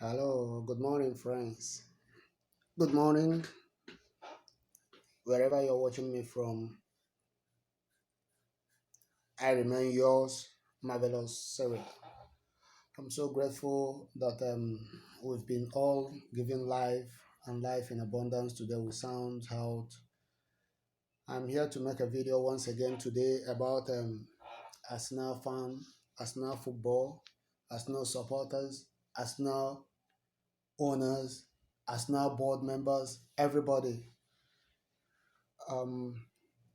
Hello, good morning, friends. Good morning, wherever you're watching me from. I remain yours, Marvelous Sarah. I'm so grateful that we've been all given life and life in abundance today with sound health. I'm here to make a video once again today about Arsenal fan, Arsenal football, Arsenal supporters, Arsenal owners, Arsenal board members, everybody. Um,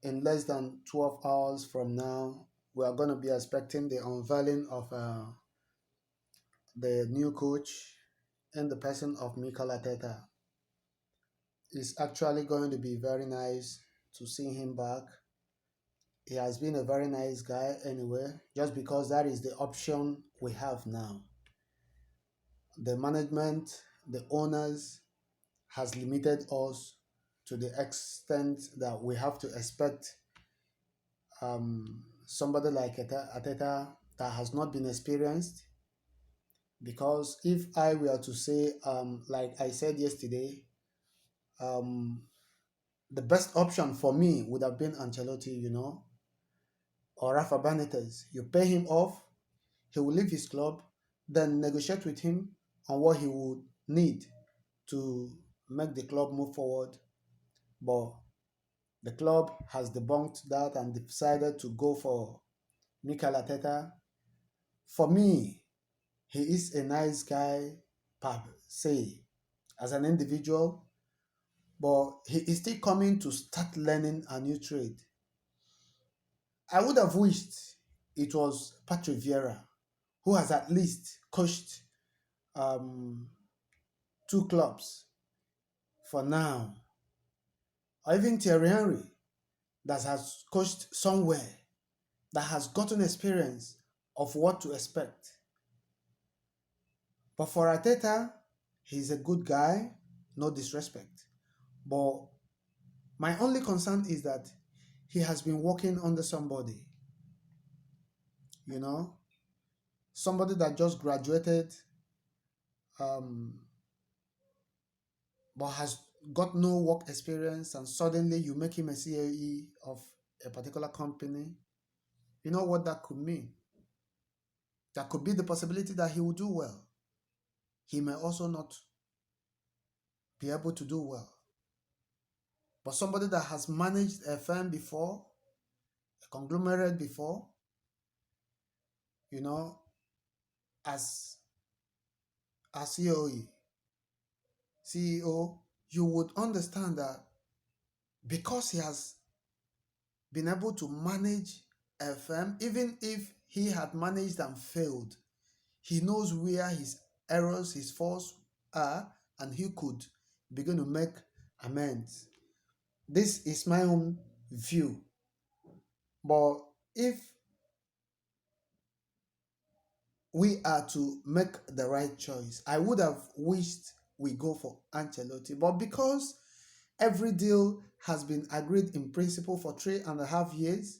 in less than 12 hours from now, we are going to be expecting the unveiling of the new coach in the person of Mikel Arteta. It's actually going to be very nice to see him back. He has been a very nice guy anyway, just because that is the option we have now. The management, the owners has limited us to the extent that we have to expect somebody like Ateta that has not been experienced. Because if I were to say, like I said yesterday, um, the best option for me would have been Ancelotti, or Rafa Benitez. You pay him off, he will leave his club, then negotiate with him on what he would need to make the club move forward. But the club has debunked that and decided to go for Mikel Arteta. For me, he is a nice guy per se as an individual, but he is still coming to start learning a new trade. I would have wished it was Patrick Vieira, who has at least coached um, two clubs for now, or even Thierry Henry that has coached somewhere, that has gotten experience of what to expect. But for Arteta, he's a good guy, no disrespect. But my only concern is that he has been working under somebody, you know, somebody that just graduated, um, but has got no work experience, and suddenly you make him a CAE of a particular company. You know what that could mean? That could be the possibility that he will do well. He may also not be able to do well. But somebody that has managed a firm before, a conglomerate before, you know, as a CEO, you would understand that because he has been able to manage a firm, even if he had managed and failed, he knows where his errors, his faults are, and he could begin to make amends. This is my own view. But if we are to make the right choice, I would have wished we go for Ancelotti. But because every deal has been agreed in principle for 3.5 years,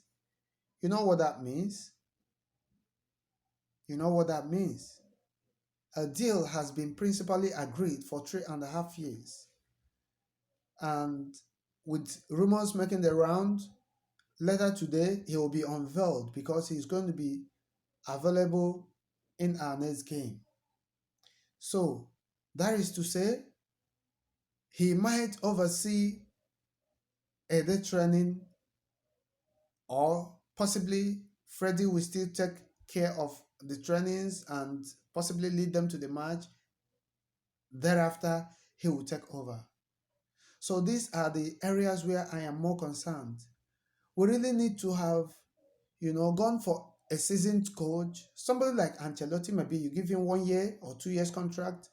you know what that means? You know what that means? A deal has been principally agreed for 3.5 years. And with rumors making the round, later today he will be unveiled because he's going to be available in our next game. So that is to say, he might oversee a day training, or possibly Freddie will still take care of the trainings and possibly lead them to the match. Thereafter, he will take over. So these are the areas where I am more concerned. We really need to have, gone for a seasoned coach, somebody like Ancelotti. Maybe you give him 1 year or 2 years contract,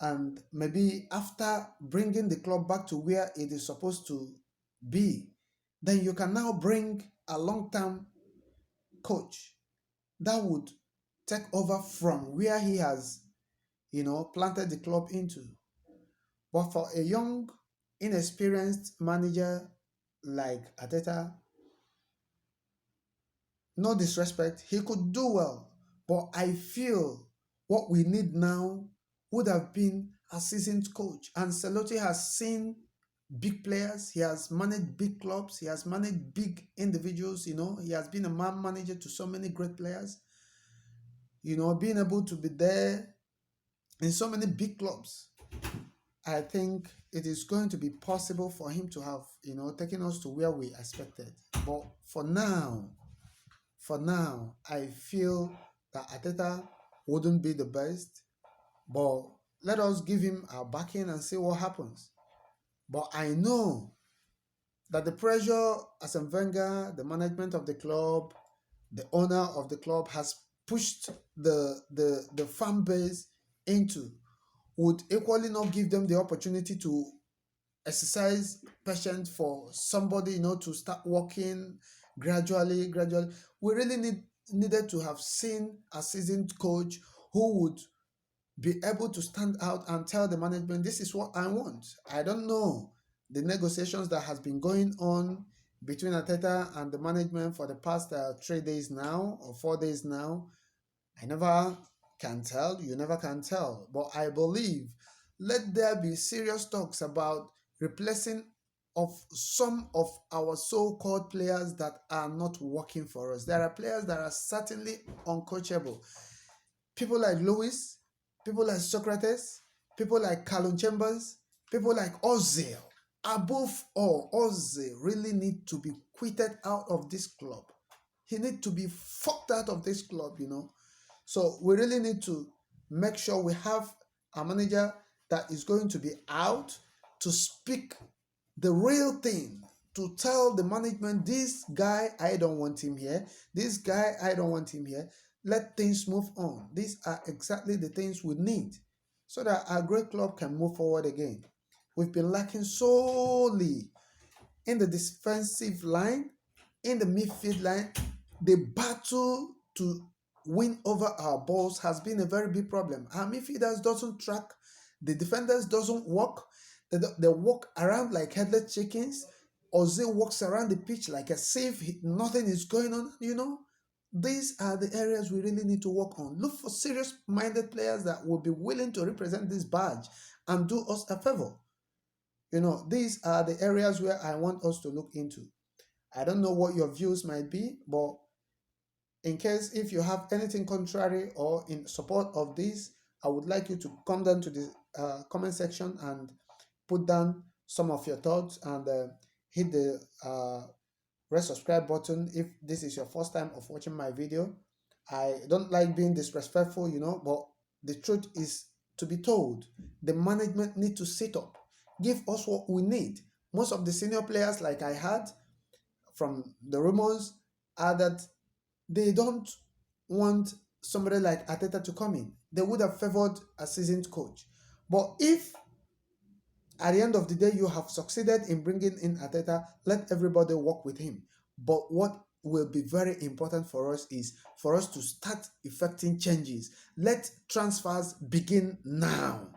and maybe after bringing the club back to where it is supposed to be, then you can now bring a long-term coach that would take over from where he has, planted the club into. But for a young, inexperienced manager like Ateta, no disrespect, he could do well. But I feel what we need now would have been a seasoned coach. Ancelotti has seen big players, he has managed big clubs, he has managed big individuals, he has been a man manager to so many great players, being able to be there in so many big clubs. I think it is going to be possible for him to have, taken us to where we expected. But for now, I feel that Arteta wouldn't be the best. But let us give him our backing and see what happens. But I know that the pressure Arsene Wenger, the management of the club, the owner of the club has pushed the fan base into would equally not give them the opportunity to exercise patience for somebody, to start working gradually. We really needed to have seen a seasoned coach who would be able to stand out and tell the management, this is what I want. I don't know the negotiations that has been going on between Arteta and the management for the past 3 days now or 4 days now. I never can tell. You never can tell. But I believe let there be serious talks about replacing of some of our so-called players that are not working for us. There are players that are certainly uncoachable. People like Lewis, people like Socrates, people like Callum Chambers, people like Ozil. Above all, Ozil really need to be quitted out of this club. He need to be fucked out of this club, So we really need to make sure we have a manager that is going to be out to speak the real thing, to tell the management, this guy, I don't want him here. This guy, I don't want him here. Let things move on. These are exactly the things we need so that our great club can move forward again. We've been lacking solely in the defensive line, in the midfield line. The battle to win over our balls has been a very big problem. Our midfielders doesn't track, the defenders doesn't walk. They walk around like headless chickens. Ozil walks around the pitch like as if nothing is going on, These are the areas we really need to work on. Look for serious-minded players that will be willing to represent this badge and do us a favor. These are the areas where I want us to look into. I don't know what your views might be, but in case if you have anything contrary or in support of this, I would like you to come down to the comment section and put down some of your thoughts and hit the red subscribe button if this is your first time of watching my video. I don't like being disrespectful, but the truth is to be told. The management need to sit up, give us what we need. Most of the senior players, like I had from the rumors, are that they don't want somebody like Arteta to come in. They would have favored a seasoned coach. But if at the end of the day you have succeeded in bringing in Arteta, let everybody work with him. But what will be very important for us is for us to start effecting changes. Let transfers begin now.